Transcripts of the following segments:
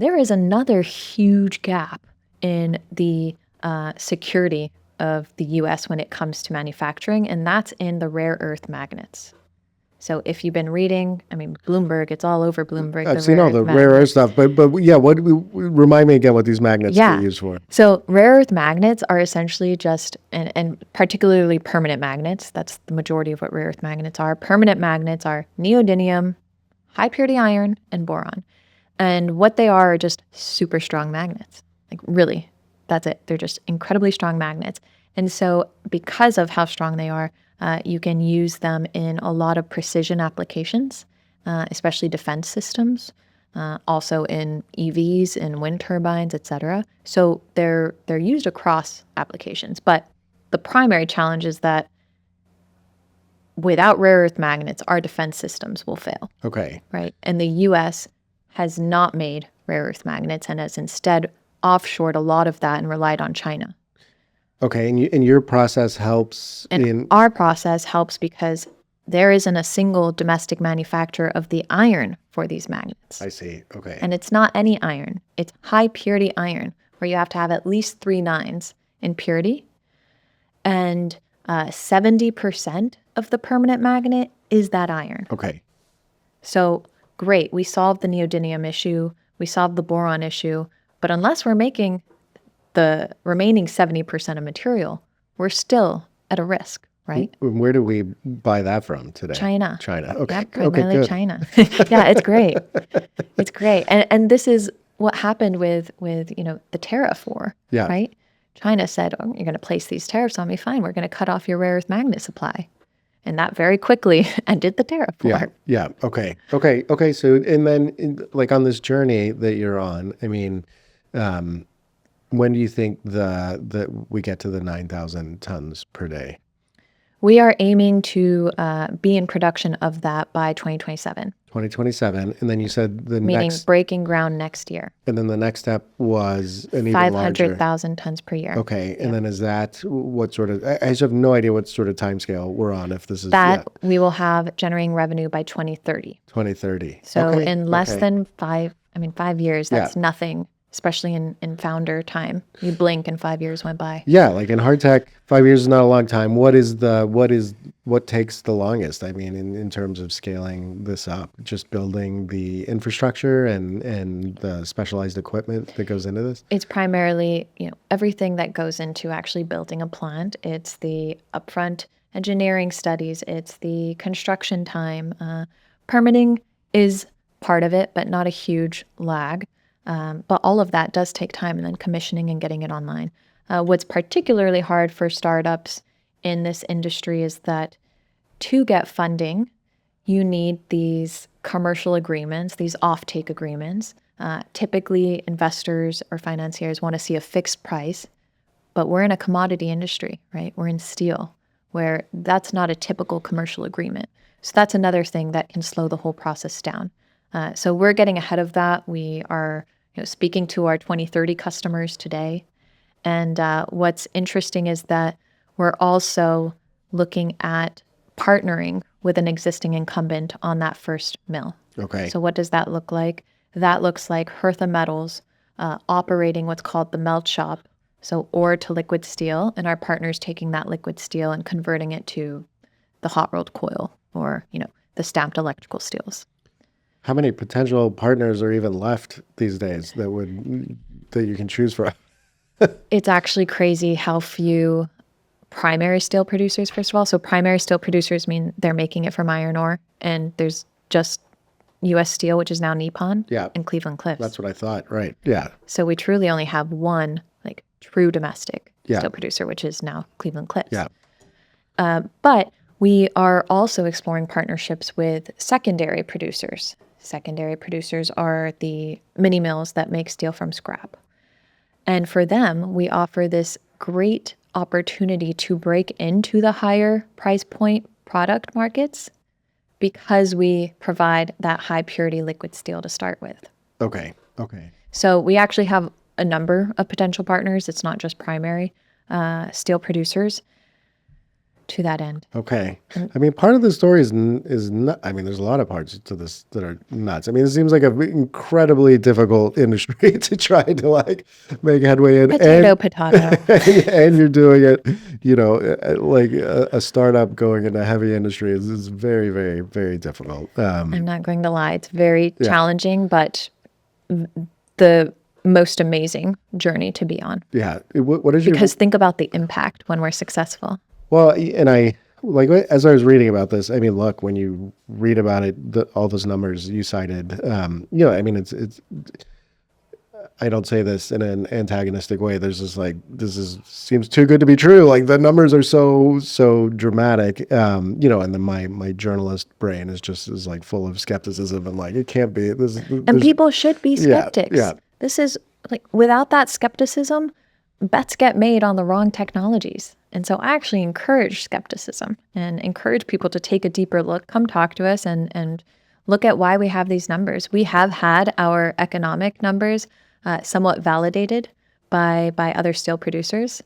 there is another huge gap in the security of the U.S. when it comes to manufacturing, and that's in the rare earth magnets. So if you've been reading, I mean, Bloomberg, it's all over Bloomberg. I've seen all the rare earth stuff, but yeah, remind me again what these magnets get used for. So rare earth magnets are essentially just, and particularly permanent magnets, that's the majority of what rare earth magnets are. Permanent magnets are neodymium, high purity iron, and boron. And what they are just super strong magnets. Like really, that's it. They're just incredibly strong magnets. And so because of how strong they are, you can use them in a lot of precision applications, especially defense systems, also in EVs, in wind turbines, etc. So they're used across applications. But the primary challenge is that without rare earth magnets, our defense systems will fail. Okay. Right. And the U.S. has not made rare earth magnets and has instead offshored a lot of that and relied on China. Okay, and your process helps our process helps because there isn't a single domestic manufacturer of the iron for these magnets. I see, okay. And it's not any iron. It's high purity iron, where you have to have at least 3 nines in purity. And 70% of the permanent magnet is that iron. Okay. So great, we solved the neodymium issue, we solved the boron issue, but unless we're making the remaining 70% of material, we're still at a risk, right? Where do we buy that from today? China. Okay. Yep, primarily China. Yeah, it's great. It's great. And this is what happened with the tariff war, right? China said, oh, you're going to place these tariffs on me. Fine, we're going to cut off your rare earth magnet supply. And that very quickly ended the tariff war. Yeah. Okay. So, and then like on this journey that you're on, I mean, when do you think that we get to the 9,000 tons per day? We are aiming to be in production of that by 2027. 2027, and then you said meaning breaking ground next year. And then the next step was an even 500,000 tons per year. Okay, and then is that what sort of? I just have no idea what sort of timescale we're on. If this is that we will have generating revenue by 2030. 2030. So in less than 5 years. That's nothing. Especially in founder time. You blink and 5 years went by. Yeah, like in hard tech, 5 years is not a long time. What takes the longest? I mean, in terms of scaling this up, just building the infrastructure and the specialized equipment that goes into this? It's primarily, everything that goes into actually building a plant. It's the upfront engineering studies. It's the construction time. Permitting is part of it, but not a huge lag. But all of that does take time, and then commissioning and getting it online. What's particularly hard for startups in this industry is that to get funding, you need these commercial agreements, these offtake agreements. Typically, investors or financiers want to see a fixed price, but we're in a commodity industry, right? We're in steel, where that's not a typical commercial agreement. So that's another thing that can slow the whole process down. So we're getting ahead of that. We are speaking to our 2030 customers today. And what's interesting is that we're also looking at partnering with an existing incumbent on that first mill. Okay. So what does that look like? That looks like Hertha Metals operating what's called the melt shop, so ore to liquid steel, and our partners taking that liquid steel and converting it to the hot rolled coil or, the stamped electrical steels. How many potential partners are even left these days that you can choose from? It's actually crazy how few primary steel producers, first of all. So primary steel producers mean they're making it from iron ore, and there's just U.S. Steel, which is now Nippon, and Cleveland Cliffs. That's what I thought, right? Yeah. So we truly only have one true domestic steel producer, which is now Cleveland Cliffs. Yeah. But we are also exploring partnerships with secondary producers. Secondary producers are the mini mills that make steel from scrap. And for them, we offer this great opportunity to break into the higher price point product markets because we provide that high purity liquid steel to start with. Okay. So we actually have a number of potential partners. It's not just primary steel producers. to that end. Okay. And I mean, part of the story is not, I mean, there's a lot of parts to this that are nuts. I mean, it seems like an incredibly difficult industry to try to like make headway in, potato, potato. and you're doing it, like a startup going into heavy industry is very, very, very difficult. I'm not going to lie. It's very Yeah. challenging, but the most amazing journey to be on. Yeah. What is your, Because think about the impact when we're successful. well, and I, like, as I was reading about this, I mean, look, when you read about it, all those numbers you cited, I mean, it's, I don't say this in an antagonistic way. There's just like, seems too good to be true. Like the numbers are so dramatic, and then my journalist brain is like full of skepticism and like, it can't be this. And people should be Yeah, skeptics. yeah. This is like, without that skepticism, bets get made on the wrong technologies. And so I actually encourage skepticism and encourage people to take a deeper look, come talk to us and look at why we have these numbers. We have had our economic numbers somewhat validated by other steel producers.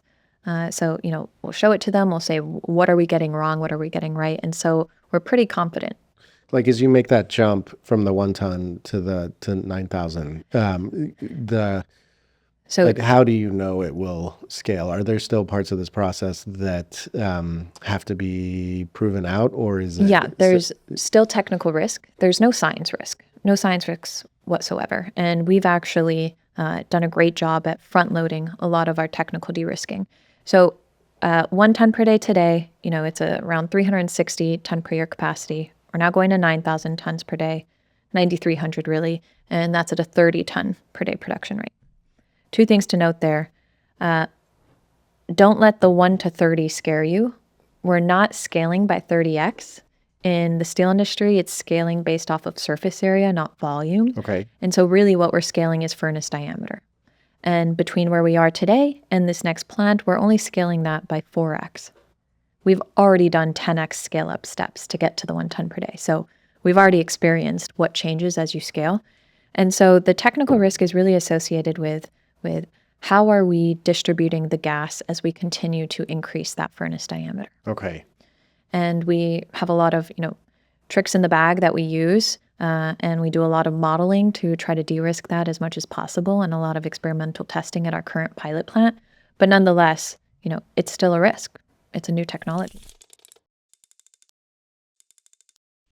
So, we'll show it to them. We'll say, what are we getting wrong? What are we getting right? And so we're pretty confident. Like as you make that jump from the 1 ton to 9,000, So like how do you know it will scale? Are there still parts of this process that have to be proven out, or is it? yeah, there's still technical risk. There's no science risk, whatsoever. And we've actually done a great job at front loading a lot of our technical de-risking. So 1 ton per day today, it's around 360 ton per year capacity. We're now going to 9,000 tons per day, 9,300 really, and that's at a 30 ton per day production rate. Two things to note there. Don't let the 1 to 30 scare you. We're not scaling by 30x. In the steel industry, it's scaling based off of surface area, not volume. Okay. And so really what we're scaling is furnace diameter. And between where we are today and this next plant, we're only scaling that by 4x. We've already done 10x scale up steps to get to the 1 ton per day. So we've already experienced what changes as you scale. And so the technical risk is really associated with how are we distributing the gas as we continue to increase that furnace diameter. Okay. And we have a lot of, tricks in the bag that we use, and we do a lot of modeling to try to de-risk that as much as possible, and a lot of experimental testing at our current pilot plant. But nonetheless, it's still a risk. It's a new technology.